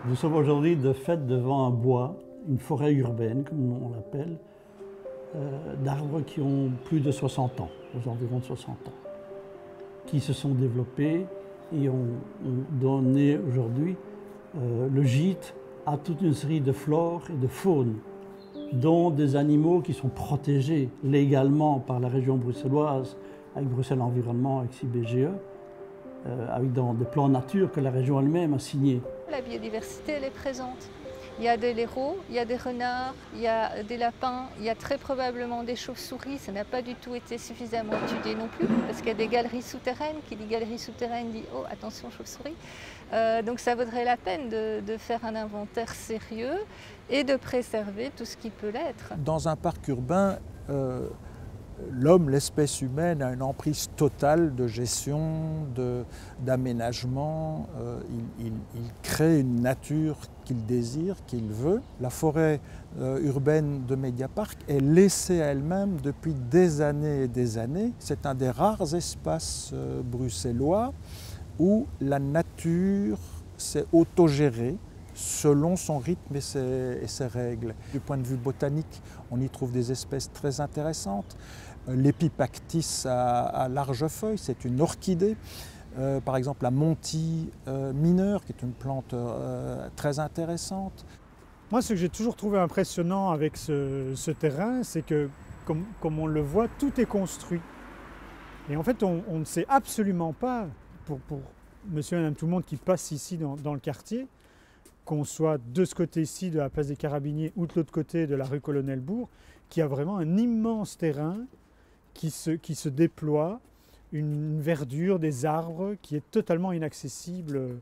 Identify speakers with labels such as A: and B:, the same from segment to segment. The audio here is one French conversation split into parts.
A: Nous sommes aujourd'hui de fait devant un bois, une forêt urbaine, comme on l'appelle, d'arbres qui ont plus de 60 ans, aux environs de 60 ans, qui se sont développés et ont donné aujourd'hui le gîte à toute une série de flore et de faune, dont des animaux qui sont protégés légalement par la région bruxelloise, avec Bruxelles Environnement, avec CIBGE, avec dans des plans nature que la région elle-même a signés.
B: La biodiversité, elle est présente. Il y a des léraux, il y a des renards, il y a des lapins, il y a très probablement des chauves-souris. Ça n'a pas du tout été suffisamment étudié non plus, parce qu'il y a des galeries souterraines. Qui dit galerie souterraine dit « Oh, attention, chauve-souris ». Donc ça vaudrait la peine de faire un inventaire sérieux et de préserver tout ce qui peut l'être.
C: Dans un parc urbain, l'homme, l'espèce humaine, a une emprise totale de gestion, d'aménagement. Il crée une nature qu'il désire, qu'il veut. La forêt urbaine de Mediapark est laissée à elle-même depuis des années et des années. C'est un des rares espaces bruxellois où la nature s'est autogérée selon son rythme et ses règles. Du point de vue botanique, on y trouve des espèces très intéressantes. L'Epipactis à larges feuilles, c'est une orchidée. Par exemple, la Montie mineure, qui est une plante très intéressante.
D: Moi, ce que j'ai toujours trouvé impressionnant avec ce terrain, c'est que, comme on le voit, tout est construit. Et en fait, on ne sait absolument pas, pour monsieur et madame tout le monde qui passe ici dans le quartier, qu'on soit de ce côté-ci de la place des Carabiniers ou de l'autre côté de la rue Colonel-Bourg, qu'il y a vraiment un immense terrain qui se déploie, une verdure, des arbres qui est totalement inaccessible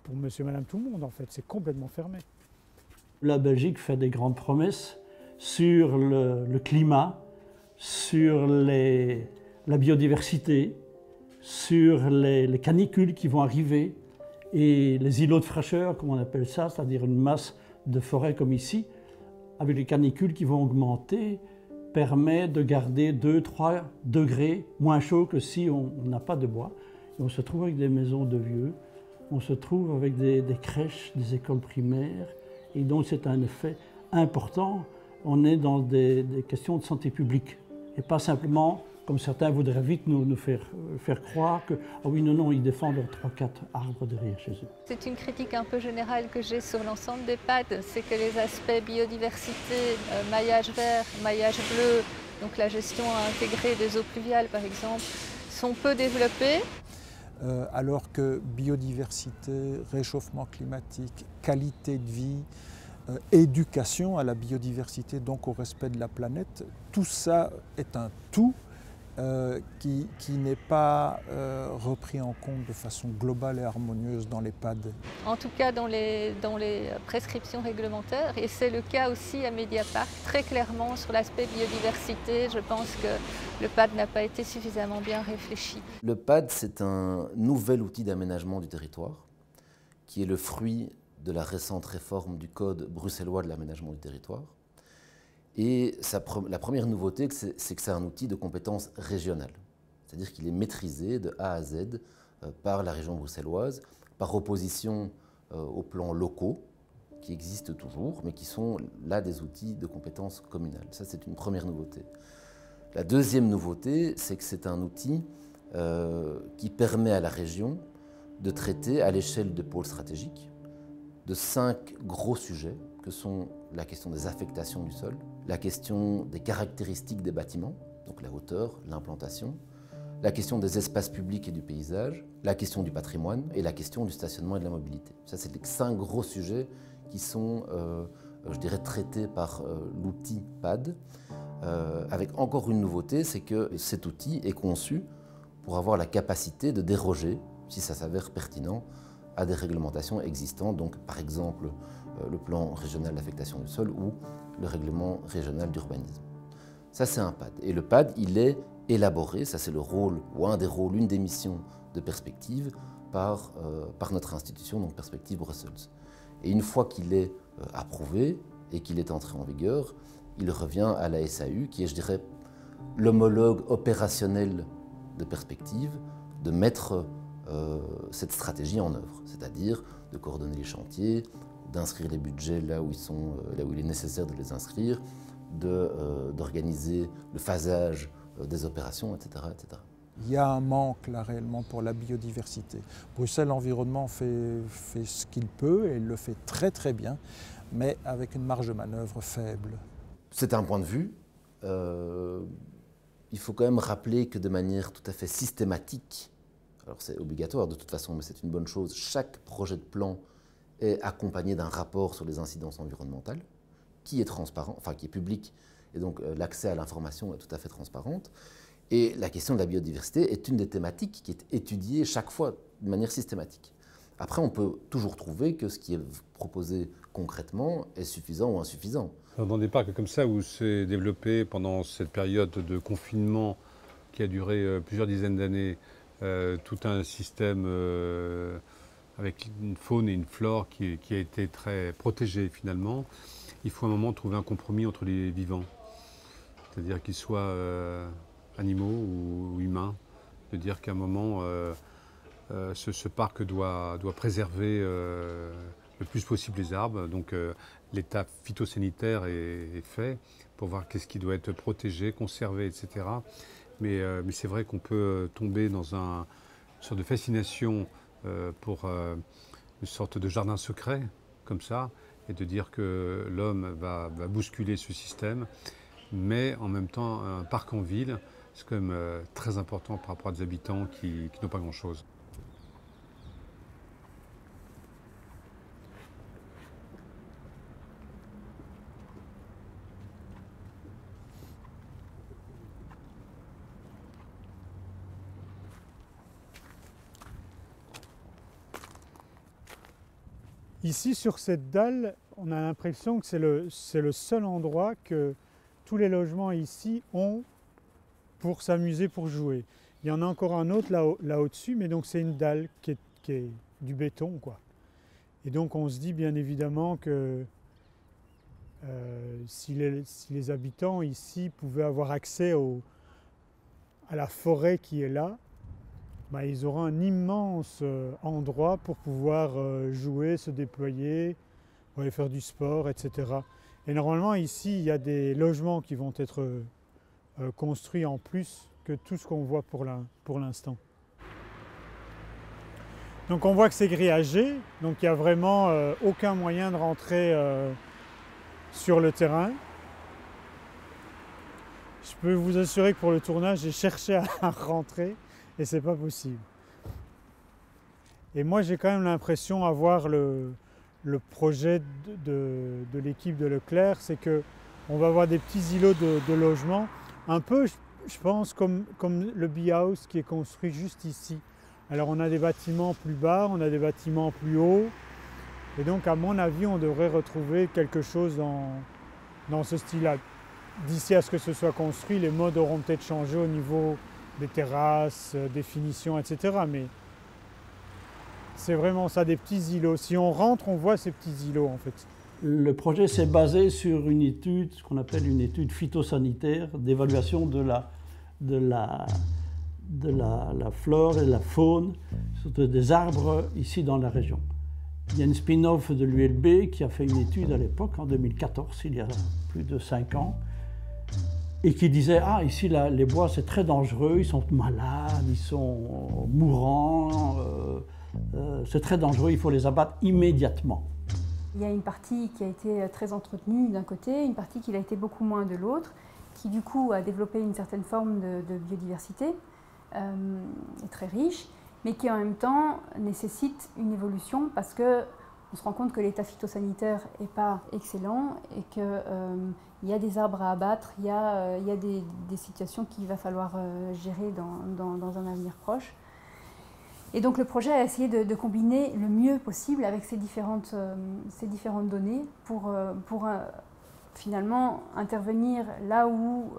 D: pour monsieur et madame tout le monde en fait, c'est complètement fermé.
A: La Belgique fait des grandes promesses sur le climat, sur la biodiversité, sur les canicules qui vont arriver et les îlots de fraîcheur, comme on appelle ça, c'est-à-dire une masse de forêt comme ici, avec les canicules qui vont augmenter, permet de garder 2-3 degrés moins chaud que si on n'a pas de bois. Et on se trouve avec des maisons de vieux, on se trouve avec des crèches, des écoles primaires, et donc c'est un effet important. On est dans des questions de santé publique, et pas simplement, comme certains voudraient vite nous faire croire que, ah oui, non, ils défendent leurs 3-4 arbres derrière chez eux.
B: C'est une critique un peu générale que j'ai sur l'ensemble des PAD, c'est que les aspects biodiversité, maillage vert, maillage bleu, donc la gestion intégrée des eaux pluviales par exemple, sont peu développés.
C: Alors que biodiversité, réchauffement climatique, qualité de vie, éducation à la biodiversité, donc au respect de la planète, tout ça est un tout qui n'est pas repris en compte de façon globale et harmonieuse dans les PAD.
B: En tout cas dans les prescriptions réglementaires, et c'est le cas aussi à Mediapark, très clairement sur l'aspect biodiversité, je pense que le PAD n'a pas été suffisamment bien réfléchi.
E: Le PAD, c'est un nouvel outil d'aménagement du territoire qui est le fruit de la récente réforme du Code bruxellois de l'aménagement du territoire. Et la première nouveauté, c'est que c'est un outil de compétence régionale. C'est-à-dire qu'il est maîtrisé de A à Z par la région bruxelloise, par opposition aux plans locaux, qui existent toujours, mais qui sont là des outils de compétence communale. Ça, c'est une première nouveauté. La deuxième nouveauté, c'est que c'est un outil qui permet à la région de traiter à l'échelle de pôles stratégiques de 5 gros sujets, que sont la question des affectations du sol, la question des caractéristiques des bâtiments, donc la hauteur, l'implantation, la question des espaces publics et du paysage, la question du patrimoine et la question du stationnement et de la mobilité. Ça, c'est les 5 gros sujets qui sont, je dirais, traités par l'outil PAD, avec encore une nouveauté, c'est que cet outil est conçu pour avoir la capacité de déroger, si ça s'avère pertinent, à des réglementations existantes, donc par exemple le plan régional d'affectation du sol ou le règlement régional d'urbanisme. Ça, c'est un PAD. Et le PAD, il est élaboré, ça c'est le rôle, ou un des rôles, une des missions de Perspective par notre institution, donc Perspective Brussels. Et une fois qu'il est approuvé et qu'il est entré en vigueur, il revient à la SAU, qui est, je dirais, l'homologue opérationnel de Perspective, de mettre cette stratégie en œuvre, c'est-à-dire de coordonner les chantiers, d'inscrire les budgets là où il est nécessaire de les inscrire, d'organiser le phasage des opérations, etc., etc.
C: Il y a un manque là réellement pour la biodiversité. Bruxelles Environnement fait ce qu'il peut et il le fait très très bien, mais avec une marge de manœuvre faible.
E: C'est un point de vue. Il faut quand même rappeler que de manière tout à fait systématique, alors c'est obligatoire de toute façon, mais c'est une bonne chose, chaque projet de plan est accompagné d'un rapport sur les incidences environnementales, qui est transparent, enfin qui est public, et donc l'accès à l'information est tout à fait transparente. Et la question de la biodiversité est une des thématiques qui est étudiée chaque fois de manière systématique. Après, on peut toujours trouver que ce qui est proposé concrètement est suffisant ou insuffisant.
F: Dans des parcs comme ça, où s'est développé pendant cette période de confinement qui a duré plusieurs dizaines d'années, tout un système avec une faune et une flore qui a été très protégée finalement, il faut à un moment trouver un compromis entre les vivants. C'est-à-dire qu'ils soient animaux ou humains, de dire qu'à un moment, ce parc doit préserver le plus possible les arbres. Donc l'état phytosanitaire est fait pour voir qu'est-ce qui doit être protégé, conservé, etc. Mais c'est vrai qu'on peut tomber dans une sorte de fascination pour une sorte de jardin secret, comme ça, et de dire que l'homme va bousculer ce système. Mais en même temps, un parc en ville, c'est quand même très important par rapport à des habitants qui n'ont pas grand-chose.
D: Ici, sur cette dalle, on a l'impression que c'est le seul endroit que tous les logements ici ont pour s'amuser, pour jouer. Il y en a encore un autre là au-dessus, mais donc c'est une dalle qui est du béton, quoi. Et donc on se dit bien évidemment que si les habitants ici pouvaient avoir accès à la forêt qui est là, bah, ils auront un immense endroit pour pouvoir jouer, se déployer, aller faire du sport, etc. Et normalement ici, il y a des logements qui vont être construits en plus que tout ce qu'on voit pour l'instant. Donc on voit que c'est grillagé, donc il n'y a vraiment aucun moyen de rentrer sur le terrain. Je peux vous assurer que pour le tournage, j'ai cherché à rentrer et c'est pas possible. Et moi j'ai quand même l'impression d'avoir le projet de l'équipe de Leclerc, c'est qu'on va avoir des petits îlots de logements, un peu je pense comme le Bee House qui est construit juste ici. Alors on a des bâtiments plus bas, on a des bâtiments plus hauts, et donc à mon avis on devrait retrouver quelque chose dans ce style-là. D'ici à ce que ce soit construit, les modes auront peut-être changé au niveau des terrasses, des finitions, etc. Mais c'est vraiment ça, des petits îlots. Si on rentre, on voit ces petits îlots en fait.
A: Le projet s'est basé sur une étude, ce qu'on appelle une étude phytosanitaire, d'évaluation de la flore et la faune, surtout des arbres ici dans la région. Il y a une spin-off de l'ULB qui a fait une étude à l'époque, en 2014, il y a plus de 5 ans, et qui disait « Ah, ici, là, les bois, c'est très dangereux, ils sont malades, ils sont mourants, c'est très dangereux, il faut les abattre immédiatement. »
G: Il y a une partie qui a été très entretenue d'un côté, une partie qui l'a été beaucoup moins de l'autre, qui du coup a développé une certaine forme de biodiversité, très riche, mais qui en même temps nécessite une évolution parce qu'on se rend compte que l'état phytosanitaire n'est pas excellent et qu'il y a des arbres à abattre, il y a des situations qu'il va falloir gérer dans un avenir proche. Et donc le projet a essayé de combiner le mieux possible avec ces différentes données pour finalement intervenir là où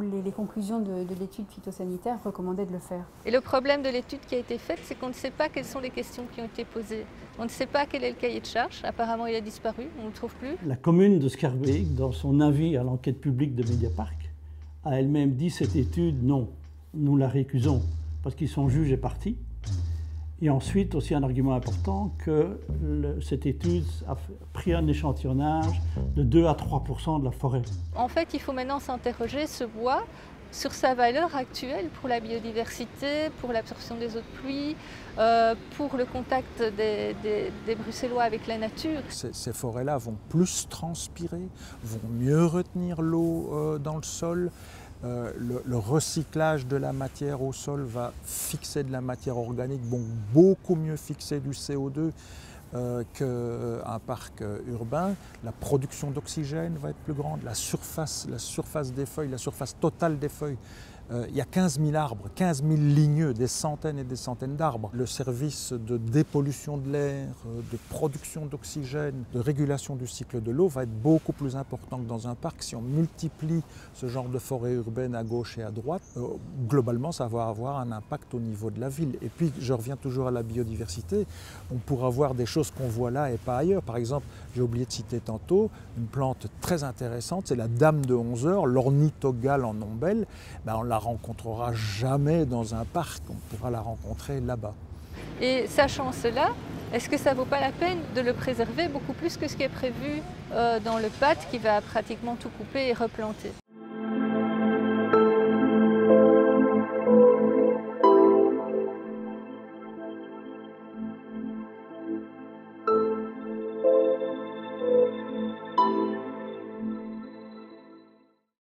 G: les conclusions de l'étude phytosanitaire recommandaient de le faire.
B: Et le problème de l'étude qui a été faite, c'est qu'on ne sait pas quelles sont les questions qui ont été posées. On ne sait pas quel est le cahier de charge. Apparemment, il a disparu, on ne le trouve plus.
A: La commune de Schaerbeek, dans son avis à l'enquête publique de Mediapark, a elle-même dit cette étude, non, nous la récusons, parce qu'ils sont juges et partis. Et ensuite, aussi un argument important, que cette étude a pris un échantillonnage de 2 à 3% de la forêt.
B: En fait, il faut maintenant s'interroger, ce bois, sur sa valeur actuelle pour la biodiversité, pour l'absorption des eaux de pluie, pour le contact des Bruxellois avec la nature.
C: Ces forêts-là vont plus transpirer, vont mieux retenir l'eau dans le sol. Le recyclage de la matière au sol va fixer de la matière organique, donc beaucoup mieux fixer du CO2 qu'un parc urbain. La production d'oxygène va être plus grande, la surface des feuilles, la surface totale des feuilles. Il y a 15 000 arbres, 15 000 ligneux, des centaines et des centaines d'arbres. Le service de dépollution de l'air, de production d'oxygène, de régulation du cycle de l'eau va être beaucoup plus important que dans un parc. Si on multiplie ce genre de forêt urbaine à gauche et à droite, globalement ça va avoir un impact au niveau de la ville. Et puis je reviens toujours à la biodiversité, on pourra voir des choses qu'on voit là et pas ailleurs. Par exemple, j'ai oublié de citer tantôt, une plante très intéressante, c'est la dame de 11 heures, l'ornithogale en ombelle. On la rencontrera jamais dans un parc, on pourra la rencontrer là-bas.
B: Et sachant cela, est-ce que ça ne vaut pas la peine de le préserver beaucoup plus que ce qui est prévu dans le PAT qui va pratiquement tout couper et replanter ?